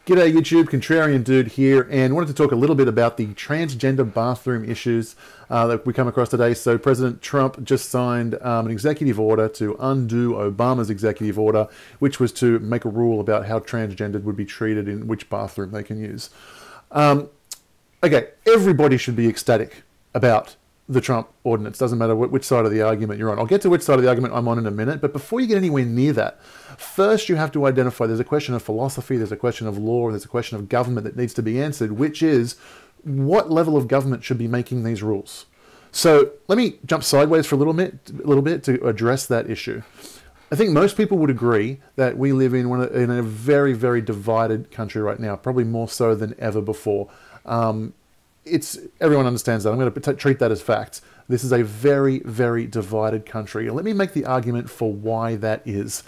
G'day YouTube, Contrarian dude here, and wanted to talk a little bit about the transgender bathroom issues that we come across today. So President Trump just signed an executive order to undo Obama's executive order, which was to make a rule about how transgendered would be treated in which bathroom they can use. Okay, everybody should be ecstatic about the Trump ordinance. Doesn't matter which side of the argument you're on. I'll get to which side of the argument I'm on in a minute, but before you get anywhere near that, first you have to identify there's a question of philosophy, there's a question of law, there's a question of government that needs to be answered, which is what level of government should be making these rules. So let me jump sideways for a little bit to address that issue. I think most people would agree that we live in a very, very divided country right now, probably more so than ever before. Everyone understands that. I'm going to treat that as facts. This is a very, very divided country. Let me make the argument for why that is.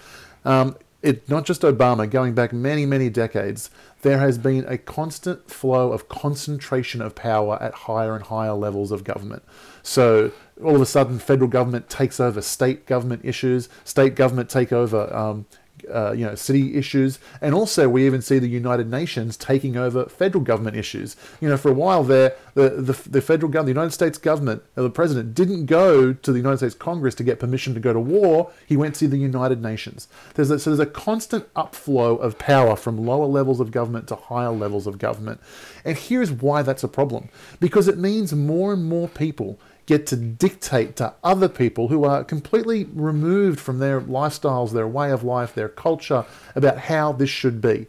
It's not just Obama. Going back many, many decades, there has been a constant flow of concentration of power at higher and higher levels of government. So all of a sudden, federal government takes over state government issues. State government take over city issues, and also we even see the United Nations taking over federal government issues. For a while there, the federal government, the United States government, the president didn't go to the United States Congress to get permission to go to war. He went to the United Nations. So there's a constant upflow of power from lower levels of government to higher levels of government. And here's why that's a problem. Because it means more and more people get to dictate to other people who are completely removed from their lifestyles, their way of life, their culture, about how this should be.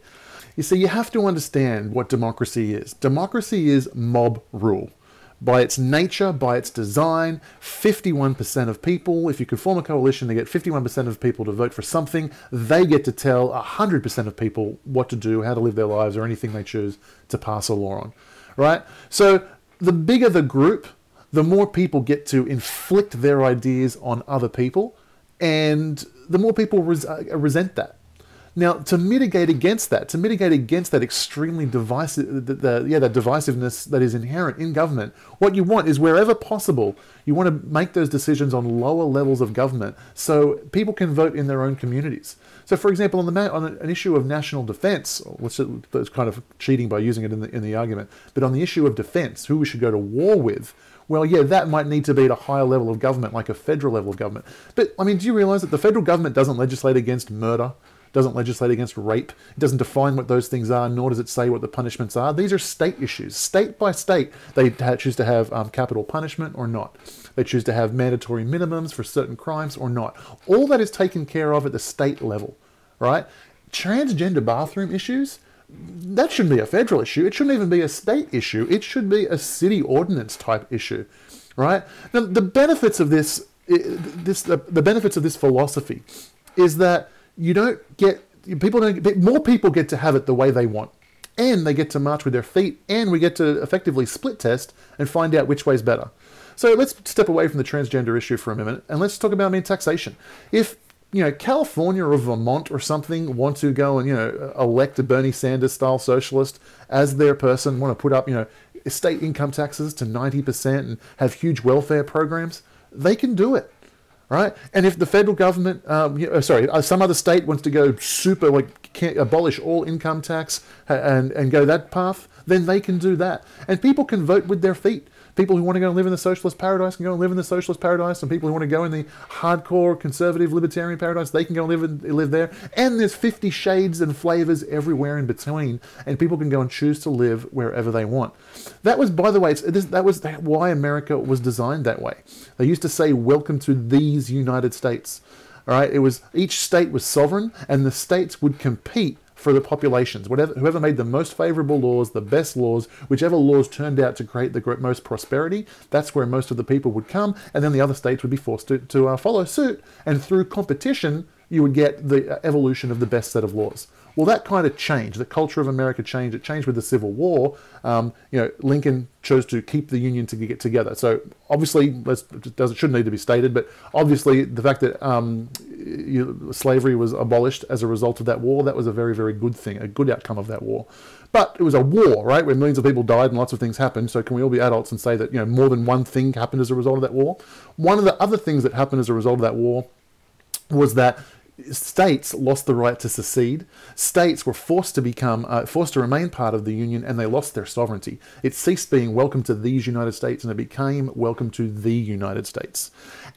You see, you have to understand what democracy is. Democracy is mob rule. By its nature, by its design, 51% of people, if you could form a coalition to get 51% of people to vote for something, they get to tell 100% of people what to do, how to live their lives, or anything they choose to pass a law on, right? So the bigger the group, the more people get to inflict their ideas on other people, and the more people resent that. Now, to mitigate against that extremely divisive, that divisiveness that is inherent in government, what you want is, wherever possible, you want to make those decisions on lower levels of government so people can vote in their own communities. So, for example, on an issue of national defense, which is kind of cheating by using it in the argument, but on the issue of defense, who we should go to war with, well, yeah, that might need to be at a higher level of government, like a federal level of government. But, I mean, do you realize that the federal government doesn't legislate against murder, doesn't legislate against rape, it doesn't define what those things are, nor does it say what the punishments are? These are state issues. State by state, they choose to have capital punishment or not. They choose to have mandatory minimums for certain crimes or not. All that is taken care of at the state level, right? Transgender bathroom issues, that shouldn't be a federal issue. It shouldn't even be a state issue. It should be a city ordinance type issue, right? Now, the benefits of this philosophy is that more people get to have it the way they want, and they get to march with their feet, and we get to effectively split test and find out which way's better. So let's step away from the transgender issue for a minute, and let's talk about taxation. If California or Vermont or something want to go and, elect a Bernie Sanders style socialist as their person, want to put up, state income taxes to 90% and have huge welfare programs, they can do it, right? And if the federal government, some other state wants to go super, can't abolish all income tax and go that path, then they can do that. And people can vote with their feet. People who want to go and live in the socialist paradise can go and live in the socialist paradise, and people who want to go in the hardcore conservative libertarian paradise, they can go and live there. And there's 50 shades and flavors everywhere in between, and people can go and choose to live wherever they want. That was, by the way, that was why America was designed that way. They used to say, "Welcome to these United States." All right, each state was sovereign, and the states would compete for the populations. Whoever made the most favorable laws, the best laws, whichever laws turned out to create the most prosperity, that's where most of the people would come, and then the other states would be forced to follow suit, and through competition, you would get the evolution of the best set of laws. Well, that kind of changed. The culture of America changed. It changed with the Civil War. Lincoln chose to keep the Union to get together. So obviously, shouldn't need to be stated, but obviously the fact that slavery was abolished as a result of that war, that was a very, very good thing, a good outcome of that war. But it was a war, right, where millions of people died and lots of things happened. So can we all be adults and say that more than one thing happened as a result of that war? One of the other things that happened as a result of that war was that States lost the right to secede. States were forced to remain part of the Union, and they lost their sovereignty. It ceased being welcome to these United States, and it became welcome to the United States.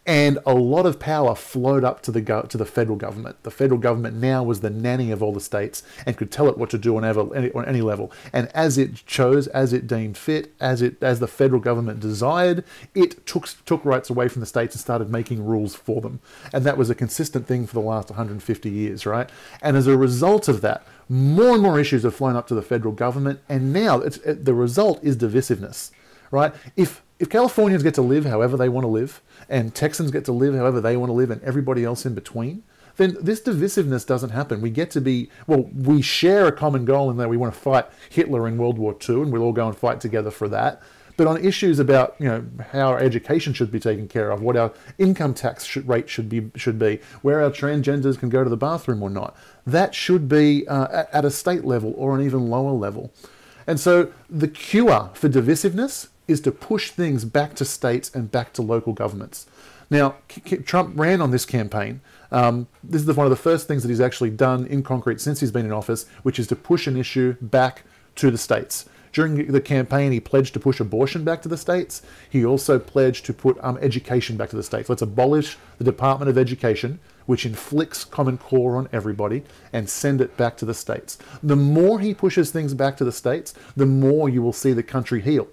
And a lot of power flowed up to the federal government. The federal government now was the nanny of all the states and could tell it what to do on any level. And as it chose, as it deemed fit, as the federal government desired, it took rights away from the states and started making rules for them. And that was a consistent thing for the last 150 years, right? And as a result of that, more and more issues have flown up to the federal government, and now the result is divisiveness, right? If Californians get to live however they want to live, and Texans get to live however they want to live, and everybody else in between, then this divisiveness doesn't happen. We get to be, well, we share a common goal in that we want to fight Hitler in World War II, and we'll all go and fight together for that. But on issues about, how our education should be taken care of, what our income tax rate should be, where our transgenders can go to the bathroom or not, that should be at a state level or an even lower level. And so the cure for divisiveness is to push things back to states and back to local governments. Now, Trump ran on this campaign. This is one of the first things that he's actually done in concrete since he's been in office, which is to push an issue back to the states. During the campaign, he pledged to push abortion back to the states. He also pledged to put education back to the states. Let's abolish the Department of Education, which inflicts Common Core on everybody, and send it back to the states. The more he pushes things back to the states, the more you will see the country heal.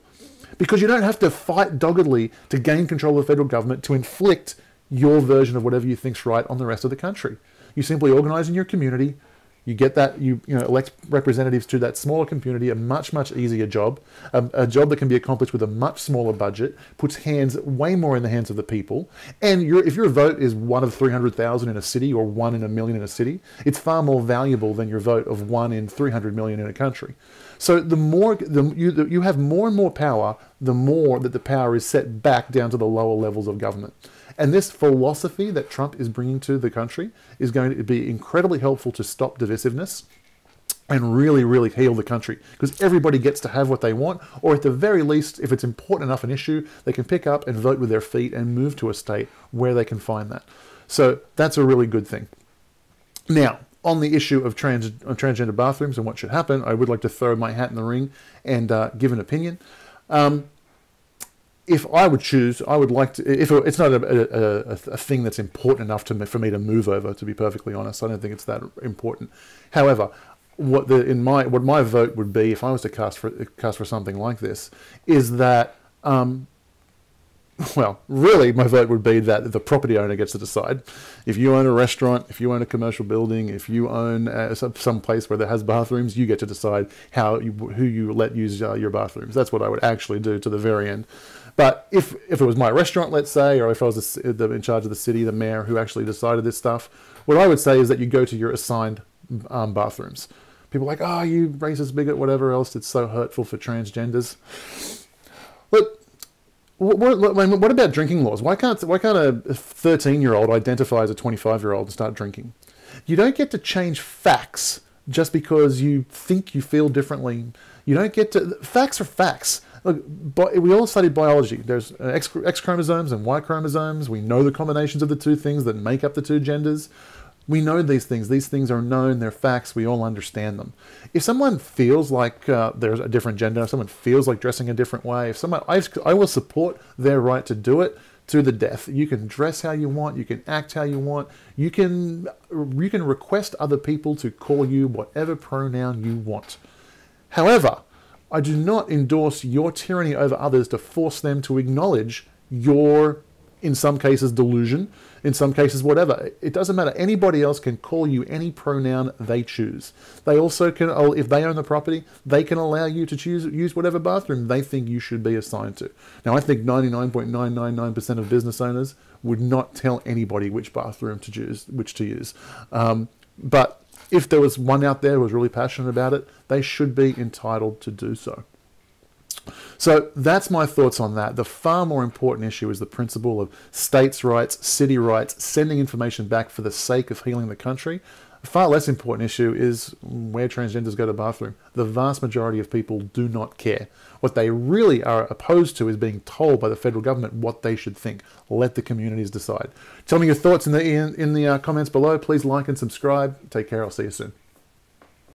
Because you don't have to fight doggedly to gain control of the federal government to inflict your version of whatever you think's right on the rest of the country. You simply organize in your community. You get that, you elect representatives to that smaller community, a much, much easier job, a job that can be accomplished with a much smaller budget, puts way more in the hands of the people. And if your vote is one of 300,000 in a city or 1 in a million in a city, it's far more valuable than your vote of 1 in 300 million in a country. So the more you have more and more power, the more that the power is set back down to the lower levels of government. And this philosophy that Trump is bringing to the country is going to be incredibly helpful to stop divisiveness and really, really heal the country, because everybody gets to have what they want, or at the very least, if it's important enough an issue, they can pick up and vote with their feet and move to a state where they can find that. So that's a really good thing. Now, on the issue of transgender bathrooms and what should happen, I would like to throw my hat in the ring and give an opinion. If I would choose, I would like to, if it's not a thing that's important enough for me to move over, to be perfectly honest. I don't think it's that important. However, what my vote would be if I was to cast for something like this is that, well, really my vote would be that the property owner gets to decide. If you own a restaurant, if you own a commercial building, if you own some place where there has bathrooms, you get to decide who you let use your bathrooms. That's what I would actually do to the very end. But if it was my restaurant, let's say, or if I was in charge of the city, the mayor who actually decided this stuff, what I would say is that you go to your assigned bathrooms. People are like, oh, you racist bigot, whatever else, it's so hurtful for transgenders. Look, what about drinking laws? Why can't a 13-year-old identify as a 25-year-old and start drinking? You don't get to change facts just because you think you feel differently. You don't get to... Facts are facts. Look, we all studied biology. There's X chromosomes and Y chromosomes. We know the combinations of the two things that make up the two genders. We know these things. These things are known. They're facts. We all understand them. If someone feels like there's a different gender, if someone feels like dressing a different way, I will support their right to do it to the death. You can dress how you want. You can act how you want. You can request other people to call you whatever pronoun you want. However, I do not endorse your tyranny over others to force them to acknowledge your, in some cases, delusion, in some cases, whatever. It doesn't matter. Anybody else can call you any pronoun they choose. They also can, if they own the property, they can allow you to use whatever bathroom they think you should be assigned to. Now, I think 99.999% of business owners would not tell anybody which bathroom to choose, which to use. But if there was one out there who was really passionate about it, they should be entitled to do so. So that's my thoughts on that. The far more important issue is the principle of states' rights, city rights, sending information back for the sake of healing the country. A far less important issue is where transgenders go to the bathroom. The vast majority of people do not care. What they really are opposed to is being told by the federal government what they should think. Let the communities decide. Tell me your thoughts in the comments below. Please like and subscribe. Take care. I'll see you soon.